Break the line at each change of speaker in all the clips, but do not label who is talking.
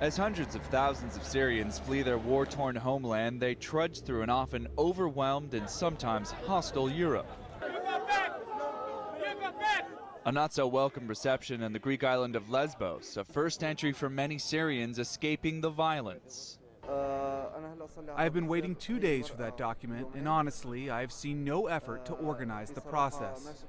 As hundreds of thousands of Syrians flee their war-torn homeland, they trudge through an often overwhelmed and sometimes hostile Europe. A not-so-welcome reception in the Greek island of Lesbos, a first entry for many Syrians escaping the violence.
I've been waiting 2 days for that document, and honestly, I've seen no effort to organize the process.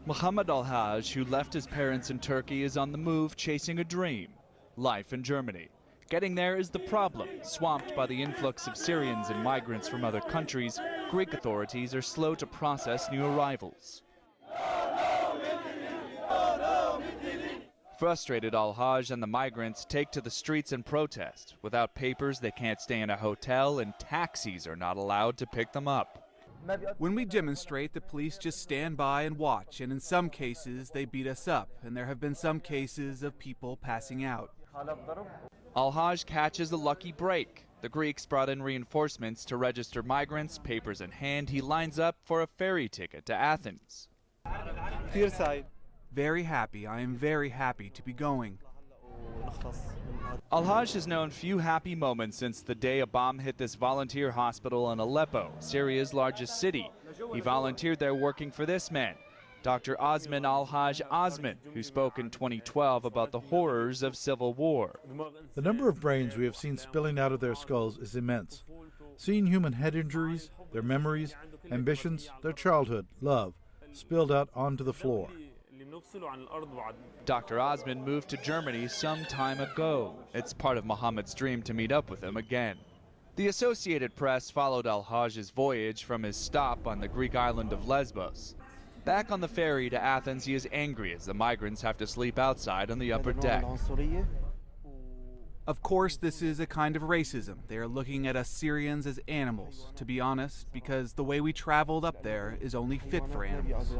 Mohammed AL-HAJ, who left his parents in Turkey, is on the move chasing a dream, life in Germany. Getting there is the problem. Swamped by the influx of Syrians and migrants from other countries, Greek authorities are slow to process new arrivals. Frustrated, Al-Haj and the migrants take to the streets and protest. Without papers, they can't stay in a hotel, and taxis are not allowed to pick them up.
When we demonstrate, the police just stand by and watch, and in some cases, they beat us up, and there have been some cases of people passing out.
Al-Haj catches a lucky break. The Greeks brought in reinforcements to register migrants. Papers in hand, he lines up for a ferry ticket to Athens.
Very happy. I am very happy to be going.
Al-Haj has known few happy moments since the day a bomb hit this volunteer hospital in Aleppo, Syria's largest city. He volunteered there working for this man, Dr. Osman Al-Haj Osman, who spoke in 2012 about the horrors of civil war.
The number of brains we have seen spilling out of their skulls is immense. Seeing human head injuries, their memories, ambitions, their childhood, love, spilled out onto the floor.
Dr. Osman moved to Germany some time ago. It's part of Mohammed's dream to meet up with him again. The Associated Press followed Al-Haj's voyage from his stop on the Greek island of Lesbos. Back on the ferry to Athens, he is angry as the migrants have to sleep outside on the upper deck.
Of course, this is a kind of racism. They are looking at us Syrians as animals, to be honest, because the way we traveled up there is only fit for animals.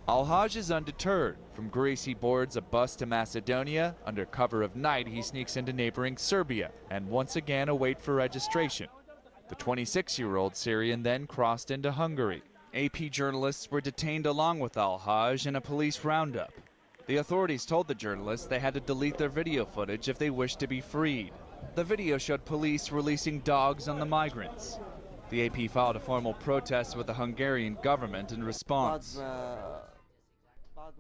Al-Haj is undeterred. From Greece, he boards a bus to Macedonia. Under cover of night, he sneaks into neighboring Serbia and once again await for registration. The 26-year-old Syrian then crossed into Hungary. AP journalists were detained along with Al-Haj in a police roundup. The authorities told the journalists they had to delete their video footage if they wished to be freed. The video showed police releasing dogs on the migrants. The AP filed a formal protest with the Hungarian government in response.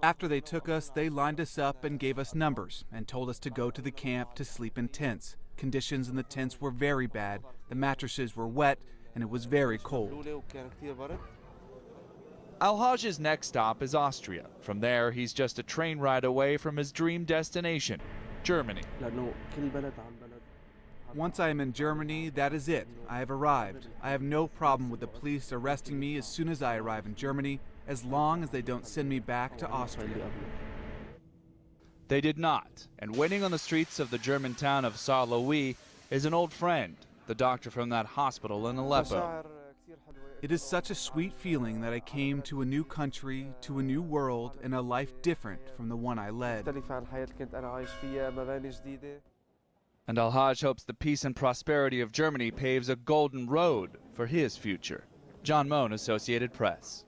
After they took us, they lined us up and gave us numbers and told us to go to the camp to sleep in tents. Conditions in the tents were very bad. The mattresses were wet and it was very cold.
Al-Haj's next stop is Austria. From there, he's just a train ride away from his dream destination, Germany.
Once I am in Germany, that is it. I have arrived. I have no problem with the police arresting me as soon as I arrive in Germany, as long as they don't send me back to Austria.
They did not, and waiting on the streets of the German town of Saarlouis is an old friend, the doctor from that hospital in Aleppo.
It is such a sweet feeling that I came to a new country, to a new world, and a life different from the one I led.
And Al-Haj hopes the peace and prosperity of Germany paves a golden road for his future. John Moan, Associated Press.